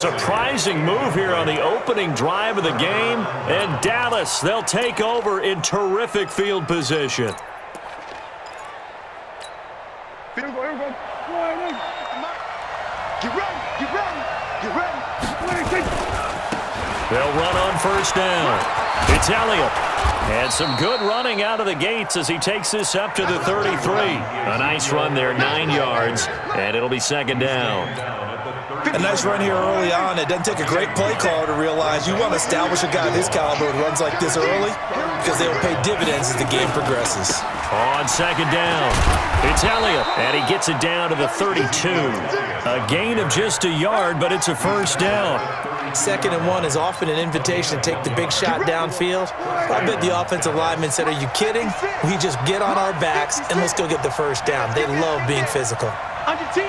Surprising move here on the opening drive of the game. And Dallas, they'll take over in terrific field position. Here we go. Get ready. They'll run on first down. It's Elliott. And some good running out of the gates as he takes this up to the 33. A nice run there, 9 yards, and it'll be second down. A nice run here early on. It doesn't take a great play caller to realize you want to establish a guy of his caliber who runs like this early because they will pay dividends as the game progresses. On second down, it's Elliott, and he gets it down to the 32. A gain of just a yard, but it's a first down. 2nd and 1 is often an invitation to take the big shot downfield. I bet the offensive lineman said, "Are you kidding? We just get on our backs and let's go get the first down." They love being physical. Under 10.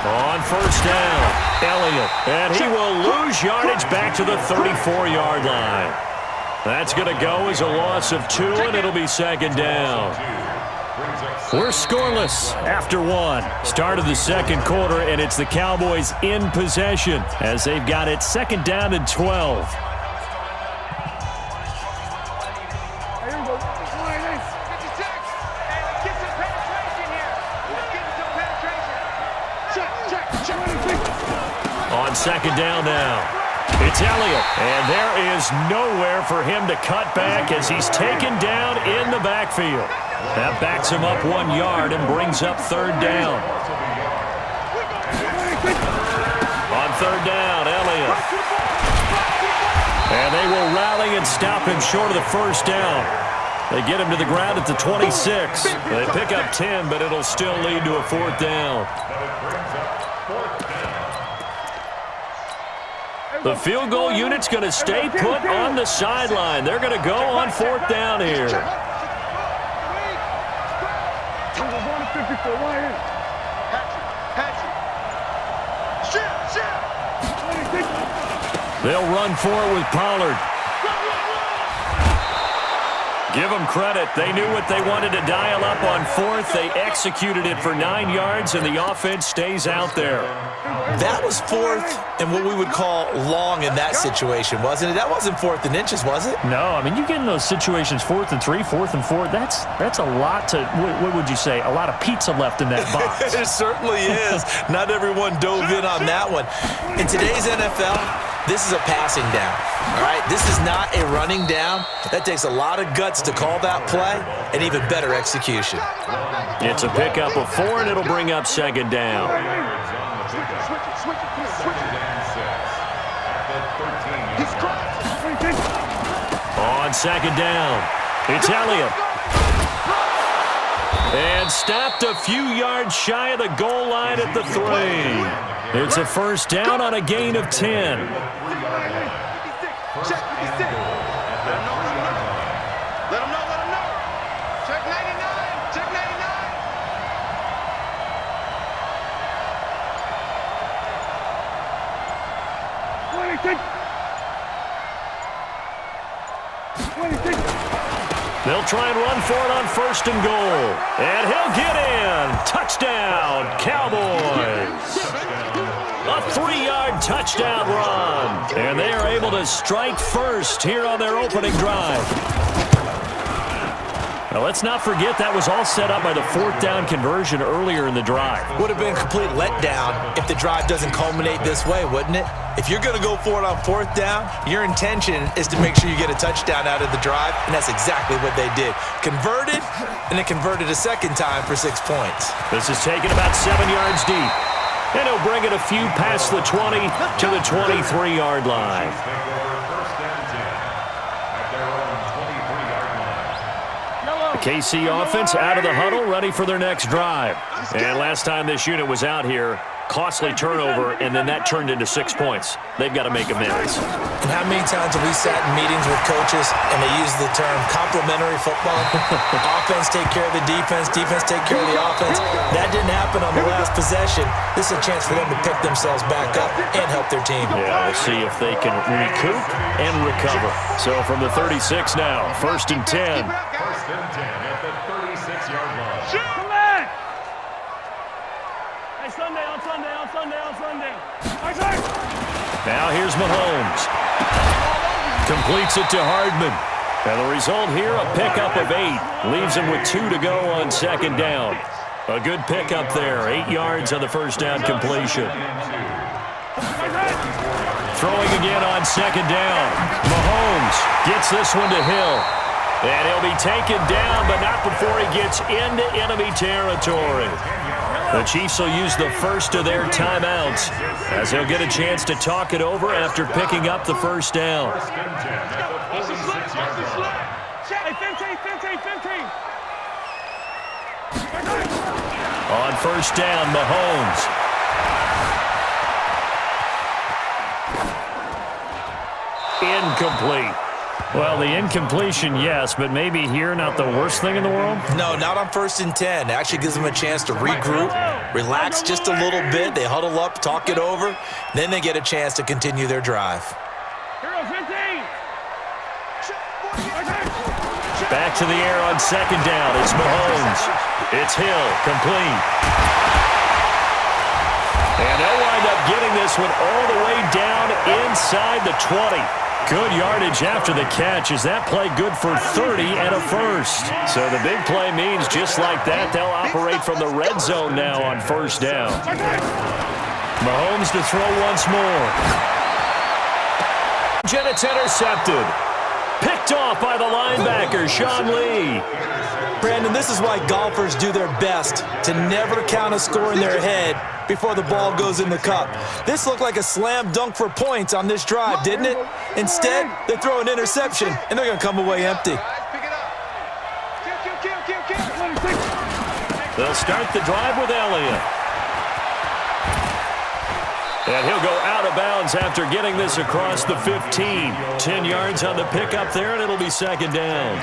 On first down, Elliott, and he will lose yardage back to the 34-yard line. That's going to go as a loss of 2, and it'll be second down. We're scoreless after 1. Start of the second quarter, and it's the Cowboys in possession as they've got it second down and 12. On second down now, it's Elliott, and there is nowhere for him to cut back as he's taken down in the backfield. That backs him up 1 yard and brings up third down. On third down, Elliott. And they will rally and stop him short of the first down. They get him to the ground at the 26. They pick up 10, but it'll still lead to a fourth down. The field goal unit's going to stay put on the sideline. They're going to go on fourth down here. They'll run for it with Pollard. Give them credit. They knew what they wanted to dial up on fourth. They executed it for 9 yards, and the offense stays out there. That was fourth and what we would call long in that situation, wasn't it? That wasn't 4th and inches, was it? No, I mean, you get in those situations 4th and 3, 4th and 4. That's a lot to, what would you say, a lot of pizza left in that box. It certainly is. Not everyone dove in on that one. In today's NFL, this is a passing down, all right? This is not a running down. That takes a lot of guts to call that play and even better execution. It's a pickup of 4, and it'll bring up second down. On second down, it's Elliott. And stopped a few yards shy of the goal line at the 3. It's a first down on a gain of 10. Let him know. Check 99. Check 99. They'll try and run for it on first and goal. And he'll get in. Touchdown, Cowboys. A 3-yard touchdown run. And they are able to strike first here on their opening drive. Now, let's not forget that was all set up by the fourth down conversion earlier in the drive. Would have been a complete letdown if the drive doesn't culminate this way, wouldn't it? If you're going to go for it on fourth down, your intention is to make sure you get a touchdown out of the drive, and that's exactly what they did. Converted, and it converted a second time for 6 points. This is taken about 7 yards deep. And he'll bring it a few past the 20 to the 23-yard line. KC offense out of the huddle, ready for their next drive. And last time this unit was out here, costly turnover, and then that turned into 6 points. They've got to make amends. And how many times have we sat in meetings with coaches and they use the term complementary football? Offense take care of the defense, defense take care of the offense. That didn't happen on the last possession. This is a chance for them to pick themselves back up and help their team. Yeah, we'll see if they can recoup and recover. So from the 36 now, 1st and 10. First and 10 at the 36-yard line. Come back! Hey, Sunday on Sunday. Now here's Mahomes. Completes it to Hardman. And the result here, a pickup of 8. Leaves him with 2 to go on second down. A good pickup there. 8 yards on the first down completion. Throwing again on second down. Mahomes gets this one to Hill. And he'll be taken down, but not before he gets into enemy territory. The Chiefs will use the first of their timeouts as they'll get a chance to talk it over after picking up the first down. On first down, Mahomes. Incomplete. Well, the incompletion, yes, but maybe here not the worst thing in the world? No, not on 1st and 10. It actually gives them a chance to regroup, relax just a little bit. They huddle up, talk it over, then they get a chance to continue their drive. Back to the air on second down. It's Mahomes. It's Hill, complete. And they'll wind up getting this one all the way down inside the 20. Good yardage after the catch. Is that play good for 30 and a first? So the big play means just like that, they'll operate from the red zone now on first down. Mahomes to throw once more. And it's intercepted. Picked off by the linebacker, Sean Lee. Brandon, this is why golfers do their best to never count a score in their head before the ball goes in the cup. This looked like a slam dunk for points on this drive, didn't it? Instead, they throw an interception, and they're going to come away empty. They'll start the drive with Elliott. And he'll go out of bounds after getting this across the 15. 10 yards on the pickup there, and it'll be second down.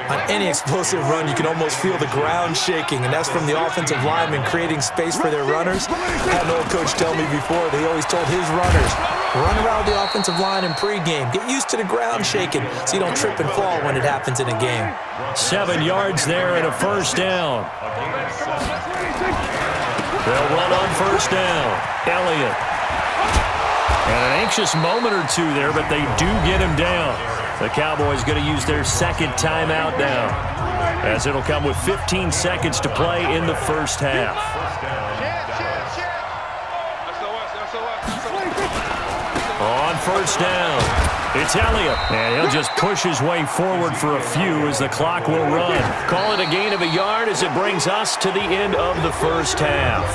On any explosive run, you can almost feel the ground shaking, and that's from the offensive linemen creating space for their runners. I had an old coach tell me before that he always told his runners, run around the offensive line in pregame. Get used to the ground shaking so you don't trip and fall when it happens in a game. 7 yards there and a first down. They'll run on first down. Elliott. And an anxious moment or two there, but they do get him down. The Cowboys going to use their second timeout now, as it'll come with 15 seconds to play in the first half. On first down, it's Elliott, and he'll just push his way forward for a few as the clock will run. Call it a gain of a yard as it brings us to the end of the first half.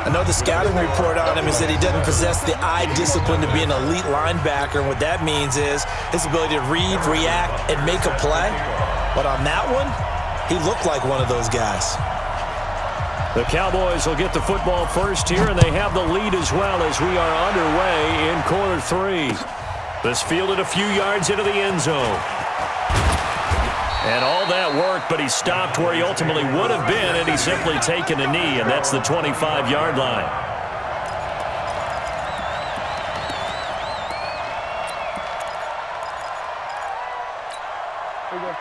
I know the scouting report on him is that he doesn't possess the eye discipline to be an elite linebacker, and what that means is his ability to read, react, and make a play. But on that one, he looked like one of those guys. The Cowboys will get the football first here, and they have the lead as well as we are underway in quarter 3. This fielded a few yards into the end zone. And all that work, but he stopped where he ultimately would have been, and he's simply taken a knee, and that's the 25-yard line.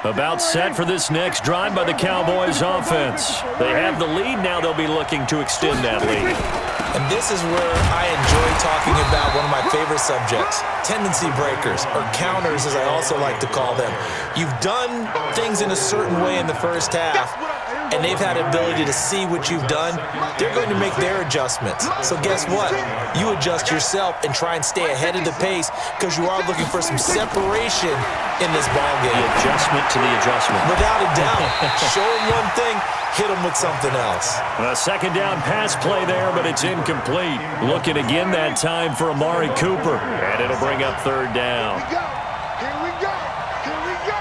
About set for this next drive by the Cowboys offense. They have the lead now. They'll be looking to extend that lead. And this is where I enjoy talking about one of my favorite subjects, tendency breakers, or counters as I also like to call them. You've done things in a certain way in the first half, and they've had the ability to see what you've done. They're going to make their adjustments. So guess what? You adjust yourself and try and stay ahead of the pace because you are looking for some separation in this ballgame. The adjustment to the adjustment. Without a doubt. Show them one thing, hit them with something else. A second down pass play there, but it's incomplete. Looking again that time for Amari Cooper, and it'll bring up third down. Here we go. Here we go.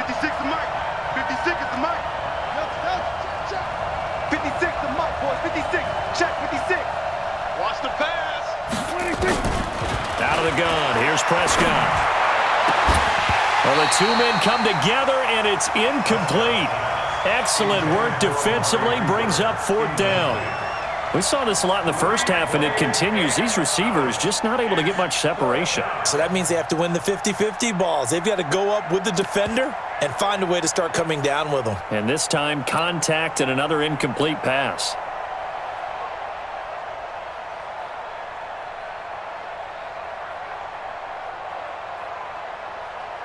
56 the mic. 56 is the mic. 56 the mic, boys. 56. Check 56. Watch the pass. 26. Out of the gun. Here's Prescott. Well, the two men come together, and it's incomplete. Excellent work defensively, brings up fourth down. We saw this a lot in the first half, and it continues. These receivers just not able to get much separation. So that means they have to win the 50-50 balls. They've got to go up with the defender and find a way to start coming down with them. And this time, contact and another incomplete pass.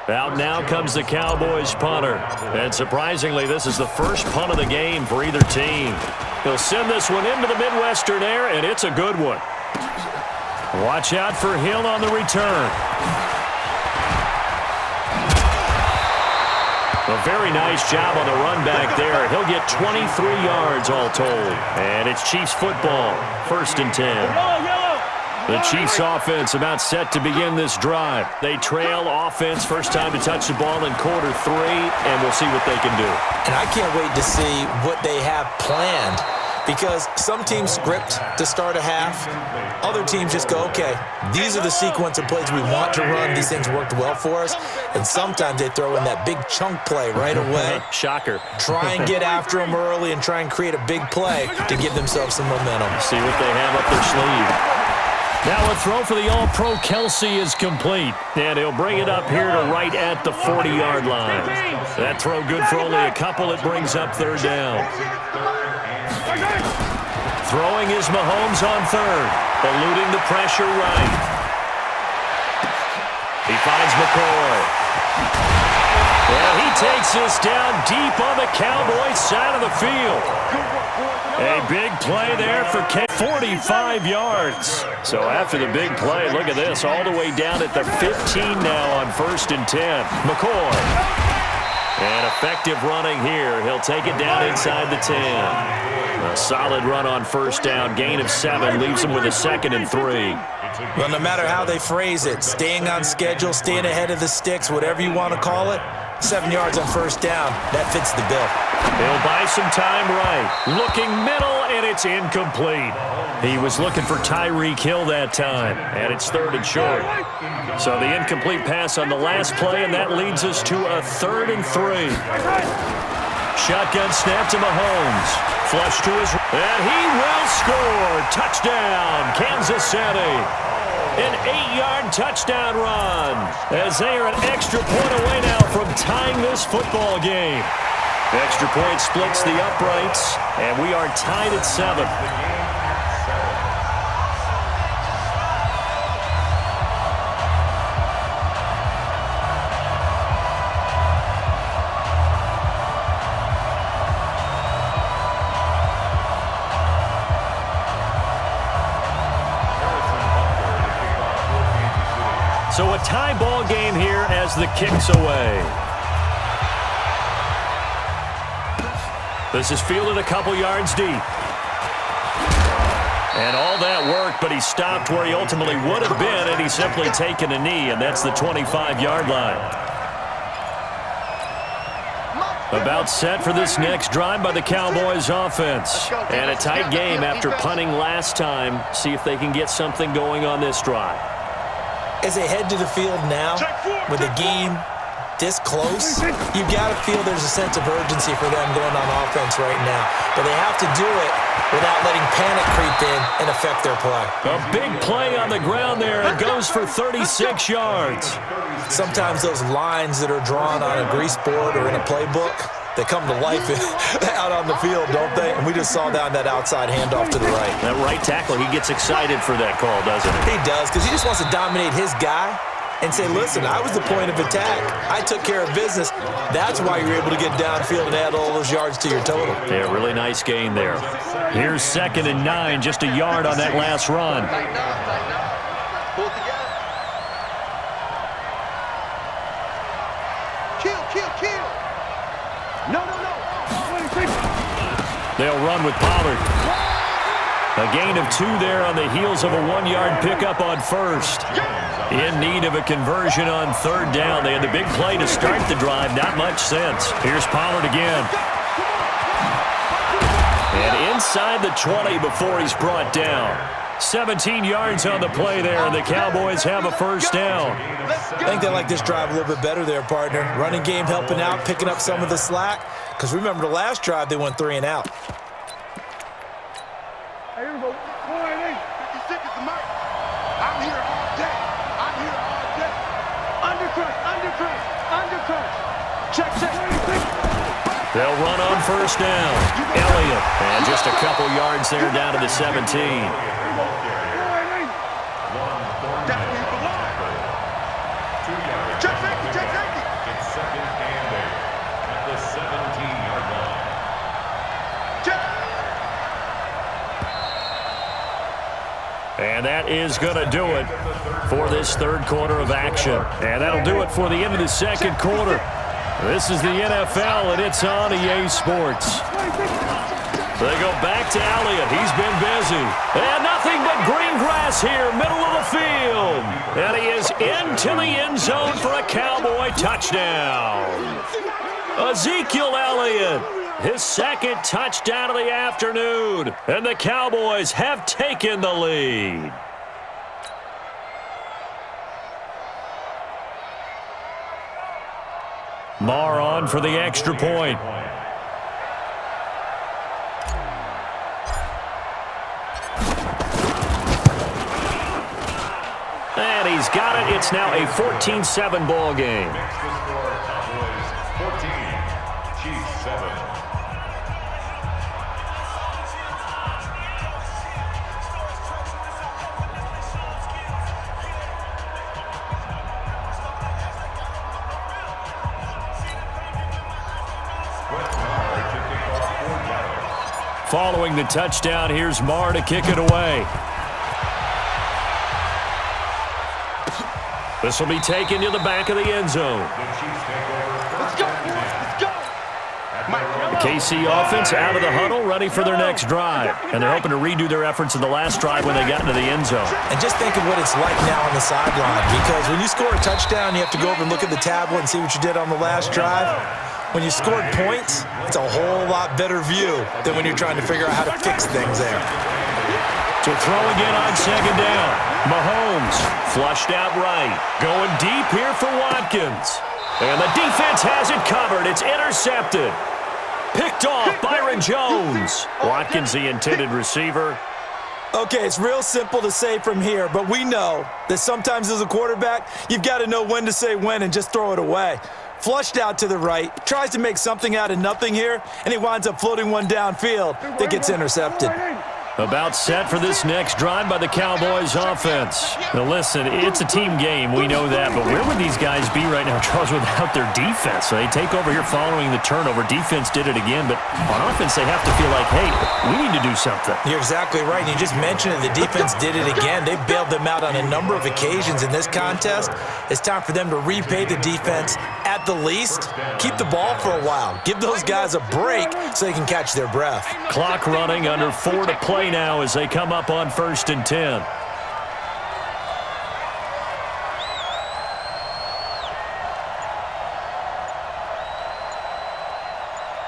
Out now comes the Cowboys punter. And surprisingly, this is the first punt of the game for either team. He'll send this one into the Midwestern air, and it's a good one. Watch out for Hill on the return. A very nice job on the run back there. He'll get 23 yards all told. And it's Chiefs football, 1st and 10. The Chiefs offense about set to begin this drive. They trail offense, first time to touch the ball in quarter 3, and we'll see what they can do. And I can't wait to see what they have planned, because some teams script to start a half. Other teams just go, okay, these are the sequence of plays we want to run. These things worked well for us. And sometimes they throw in that big chunk play right away. Shocker. Try and get after them early and try and create a big play to give themselves some momentum. See what they have up their sleeve. Now a throw for the All-Pro Kelsey is complete. And he'll bring it up here to right at the 40-yard line. That throw good for only a couple. It brings up 3rd down. Throwing is Mahomes on 3rd. Eluding the pressure right. He finds McCoy. Well, he takes this down deep on the Cowboys side of the field. A big play there for 45 yards. So after the big play, look at this, all the way down at the 15 now on 1st and 10. McCoy. And effective running here. He'll take it down inside the 10. A solid run on 1st down. Gain of 7 leaves him with a 2nd and 3. Well, no matter how they phrase it, staying on schedule, staying ahead of the sticks, whatever you want to call it, 7 yards on 1st down, that fits the bill. He'll buy some time right. Looking middle, and it's incomplete. He was looking for Tyreek Hill that time, and it's 3rd and short. So the incomplete pass on the last play, and that leads us to a 3rd and 3. Shotgun snap to Mahomes. Flush to his... And he will score. Touchdown, Kansas City. An 8-yard touchdown run, as they are an extra point away now from tying this football game. The extra point splits the uprights, and we are tied at 7. So a tie ball game here as the kick's away. This is fielded a couple yards deep. And all that work, but he stopped where he ultimately would have been, and he's simply taken a knee, and that's the 25-yard line. About set for this next drive by the Cowboys offense. And a tight game after punting last time. See if they can get something going on this drive. As they head to the field now, with the game this close, you've got to feel there's a sense of urgency for them going on offense right now. But they have to do it without letting panic creep in and affect their play. A big play on the ground there. It goes for 36 yards. Sometimes those lines that are drawn on a grease board or in a playbook, they come to life out on the field, don't they? And we just saw that on that outside handoff to the right. That right tackle, he gets excited for that call, doesn't he? He does, because he just wants to dominate his guy and say, listen, I was the point of attack. I took care of business. That's why you're able to get downfield and add all those yards to your total. Yeah, really nice gain there. Here's 2nd and 9, just a yard on that last run. Kill. No. They'll run with Pollard. A gain of 2 there on the heels of a 1-yard pickup on 1st. In need of a conversion on 3rd down. They had the big play to start the drive. Not much sense. Here's Pollard again. And inside the 20 before he's brought down. 17 yards on the play there, and the Cowboys have a 1st down. I think they like this drive a little bit better there, partner. Running game helping out, picking up some of the slack. Because remember, the last drive, they went 3 and out. Hey, here we go. 56 is the mark. I'm here all day. Undercut. Check. They'll run on 1st down. Elliott, and just a couple yards there down to the 17. Check safety. And that is going to do it for this third quarter of action. And that'll do it for the end of the second quarter. This is the NFL, and it's on EA Sports. They go back to Elliott. He's been busy. And nothing but green grass here, middle of the field. And he is into the end zone for a Cowboy touchdown. Ezekiel Elliott, his second touchdown of the afternoon. And the Cowboys have taken the lead. Marr on for the extra point. And he's got it. It's now a 14-7 ball game. Makes the score Cowboys 14, Chiefs 7. Following the touchdown, here's Marr to kick it away. This will be taken to the back of the end zone. Let's go, let's go. The KC offense out of the huddle, ready for their next drive. And they're hoping to redo their efforts in the last drive when they got into the end zone. And just think of what it's like now on the sideline, because when you score a touchdown, you have to go over and look at the tablet and see what you did on the last drive. When you scored points, it's a whole lot better view than when you're trying to figure out how to fix things there. To throw again on second down. Mahomes flushed out right. Going deep here for Watkins. And the defense has it covered. It's intercepted. Picked off Byron Jones. Watkins, the intended receiver. Okay, it's real simple to say from here, but we know that sometimes as a quarterback, you've got to know when to say when and just throw it away. Flushed out to the right, tries to make something out of nothing here, and he winds up floating one downfield that gets intercepted. About set for this next drive by the Cowboys offense. Now listen, it's a team game, we know that, but where would these guys be right now, Charles, without their defense? So they take over here following the turnover. Defense did it again, but on offense they have to feel like, hey, we need to do something. You're exactly right. You just mentioned it. The defense did it again. They bailed them out on a number of occasions in this contest. It's time for them to repay the defense at the least. Keep the ball for a while. Give those guys a break so they can catch their breath. Clock running, under 4 to play now as they come up on 1st and 10.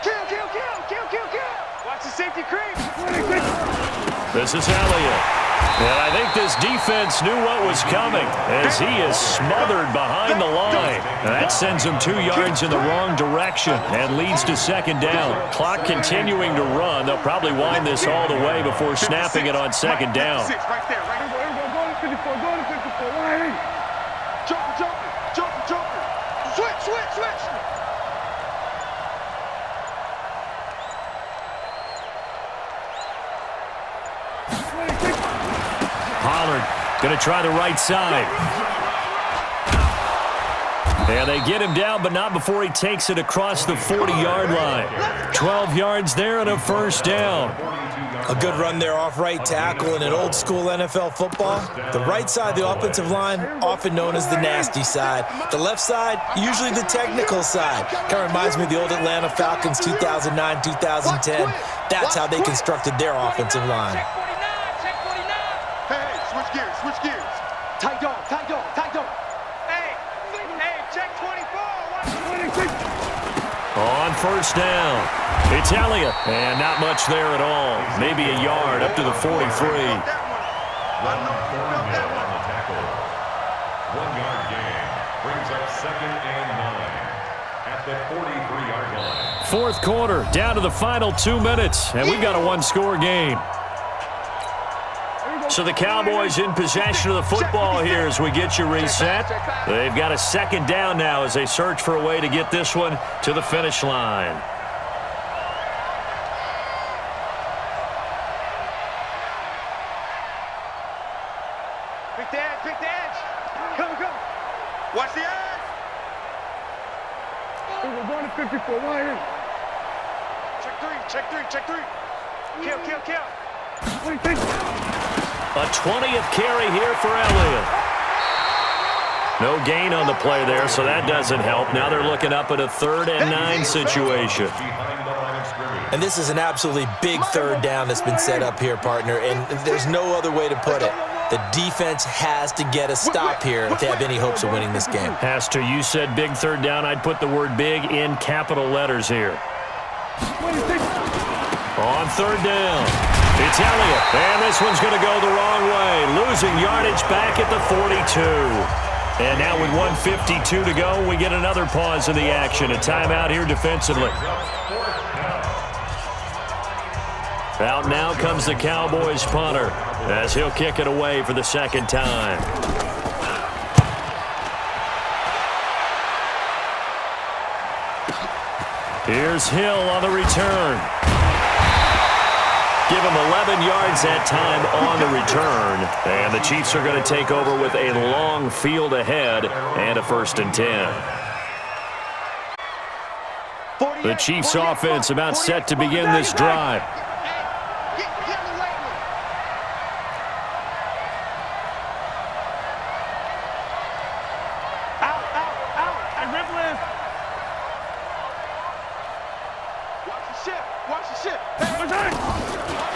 Kill. Watch the safety creep. This is Elliott. And I think this defense knew what was coming as he is smothered behind the line. And that sends him 2 yards in the wrong direction and leads to second down. Clock continuing to run. They'll probably wind this all the way before snapping it on second down. Right there, right there. Go to 54, go to 54. Jumper. Switch. Pollard going to try the right side. And they get him down, but not before he takes it across the 40-yard line. 12 yards there and a first down. A good run there off right tackle in an old-school NFL football. The right side of the offensive line, often known as the nasty side. The left side, usually the technical side. Kind of reminds me of the old Atlanta Falcons 2009, 2010. That's how they constructed their offensive line. Hey, switch gears. Tight dog. Hey, check 24. On first down, it's Elliott. And not much there at all. Maybe a yard up to the 43. 1 yard gain brings up 2nd and 9 at the 43-yard line. Fourth quarter, down to the final 2 minutes, and we got a one-score game. So the Cowboys in possession of the football here as we get you reset. They've got a second down now as they search for a way to get this one to the finish line. Pick the edge. Come. Watch the edge. We're going to 54. Wide. Check three. Kill. A 20th carry here for Elliott. No gain on the play there, so that doesn't help. Now they're looking up at a 3rd and 9 situation. And this is an absolutely big 3rd down that's been set up here, partner, and there's no other way to put it. The defense has to get a stop here if they have any hopes of winning this game. Has to. You said big 3rd down. I'd put the word big in capital letters here. On 3rd down, it's Elliott. And this one's going to go the wrong way. Losing yardage back at the 42. And now with 1:52 to go, we get another pause in the action. A timeout here defensively. Out now comes the Cowboys punter as he'll kick it away for the 2nd time. Here's Hill on the return. Give him 11 yards that time on the return. And the Chiefs are going to take over with a long field ahead and a 1st and 10. The Chiefs offense about set to begin this drive.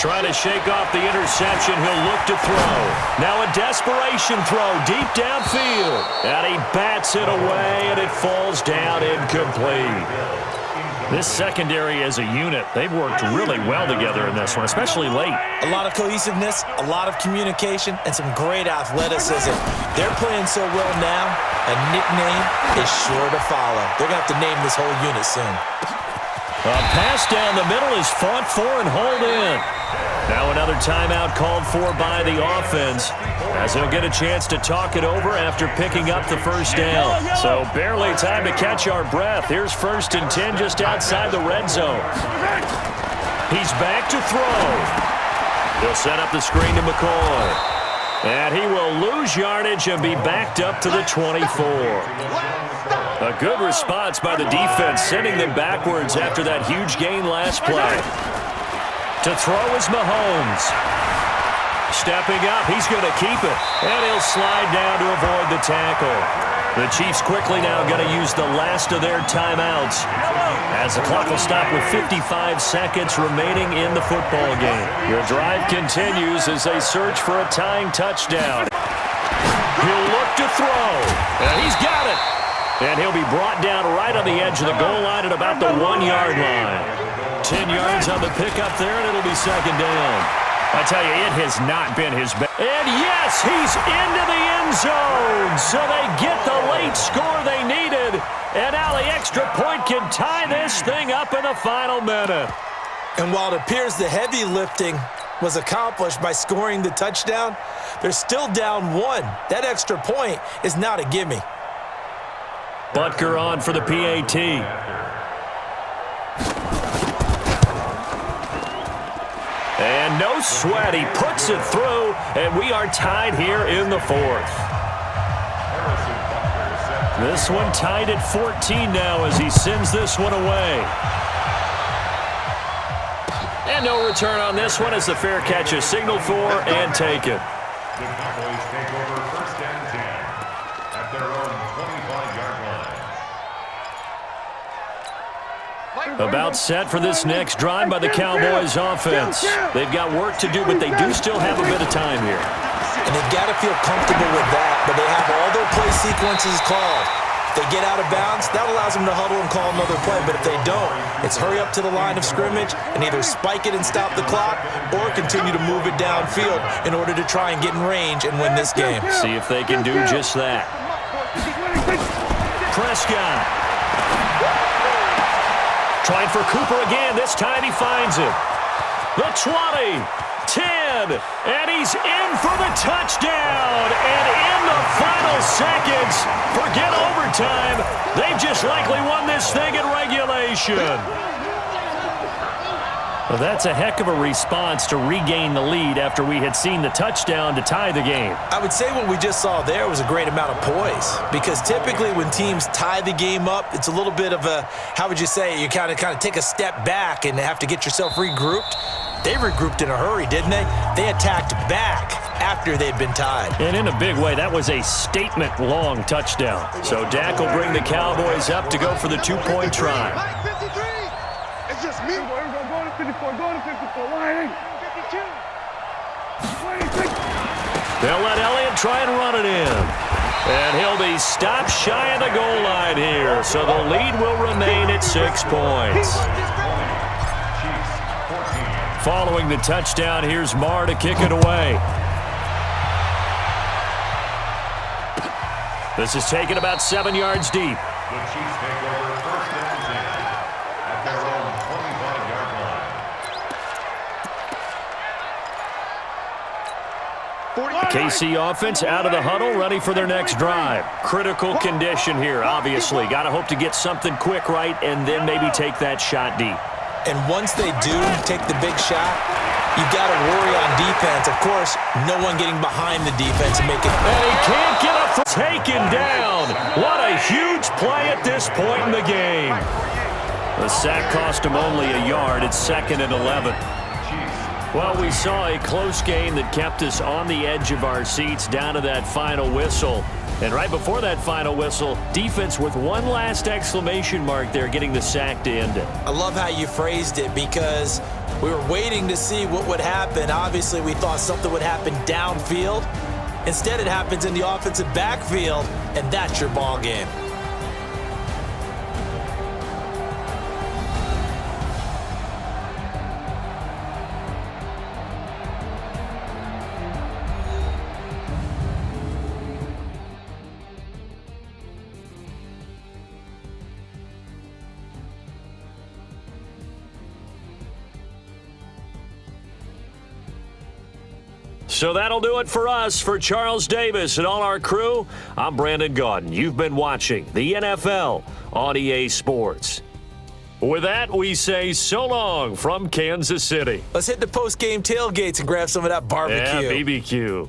Trying to shake off the interception. He'll look to throw. Now a desperation throw deep downfield. And he bats it away, and it falls down incomplete. This secondary as a unit, they've worked really well together in this one, especially late. A lot of cohesiveness, a lot of communication, and some great athleticism. They're playing so well now, a nickname is sure to follow. They're going to have to name this whole unit soon. A pass down the middle is fought for and hauled in. Now another timeout called for by the offense as he'll get a chance to talk it over after picking up the 1st down. So barely time to catch our breath. Here's 1st and 10 just outside the red zone. He's back to throw. He'll set up the screen to McCoy. And he will lose yardage and be backed up to the 24. A good response by the defense, sending them backwards after that huge gain last play. To throw is Mahomes. Stepping up, he's going to keep it. And he'll slide down to avoid the tackle. The Chiefs quickly now going to use the last of their timeouts as the clock will stop with 55 seconds remaining in the football game. The drive continues as they search for a tying touchdown. He'll look to throw. And he's got it. And he'll be brought down right on the edge of the goal line at about the 1-yard line. 10 yards on the pickup there, and it'll be 2nd down. I tell you, it has not been his best. And yes, he's into the end zone. So they get the late score they needed. And now the extra point can tie this thing up in the final minute. And while it appears the heavy lifting was accomplished by scoring the touchdown, they're still down 1. That extra point is not a gimme. Butker on for the PAT. And no sweat. He puts it through, and we are tied here in the 4th. This one tied at 14 now as he sends this one away. And no return on this one as the fair catch is signaled for and taken. The Cowboys take over 1st and 10 at their own 25-yard line. About set for this next drive by the Cowboys offense. They've got work to do, but they do still have a bit of time here. And they've got to feel comfortable with that, but they have all their play sequences called. If they get out of bounds, that allows them to huddle and call another play. But if they don't, it's hurry up to the line of scrimmage and either spike it and stop the clock or continue to move it downfield in order to try and get in range and win this game. See if they can do just that. Prescott. Trying for Cooper again. This time he finds it. The 20, 10, and he's in for the touchdown. And in the final seconds, forget overtime. They've just likely won this thing in regulation. Well, that's a heck of a response to regain the lead after we had seen the touchdown to tie the game. I would say what we just saw there was a great amount of poise, because typically when teams tie the game up, it's a little bit of a, how would you say, you kind of take a step back and have to get yourself regrouped. They regrouped in a hurry, didn't they? They attacked back after they'd been tied. And in a big way, that was a statement-long touchdown. So Dak will bring the Cowboys up to go for the two-point try. Mike, 53. It's just me. Go to 54. Go to 54. Why? 52. They'll let Elliott try and run it in. And he'll be stopped shy of the goal line here. So the lead will remain at 6 points. Following the touchdown, here's Marr to kick it away. This is taken about 7 yards deep. The Chiefs take over first and 10 at their own 25-yard line. KC offense out of the huddle, ready for their next drive. Critical condition here, obviously. Got to hope to get something quick right and then maybe take that shot deep. And once they do take the big shot, you've got to worry on defense. Of course, no one getting behind the defense and making... And he can't get up. Taken down. What a huge play at this point in the game. The sack cost him only a yard. It's 2nd and 11. Well, we saw a close game that kept us on the edge of our seats down to that final whistle. And right before that final whistle, defense with one last exclamation mark there, getting the sack to end it. I love how you phrased it because we were waiting to see what would happen. Obviously, we thought something would happen downfield. Instead, it happens in the offensive backfield, and that's your ball game. So that'll do it for us. For Charles Davis and all our crew, I'm Brandon Gaudin. You've been watching the NFL on EA Sports. With that, we say so long from Kansas City. Let's hit the post-game tailgates and grab some of that barbecue. Yeah, BBQ.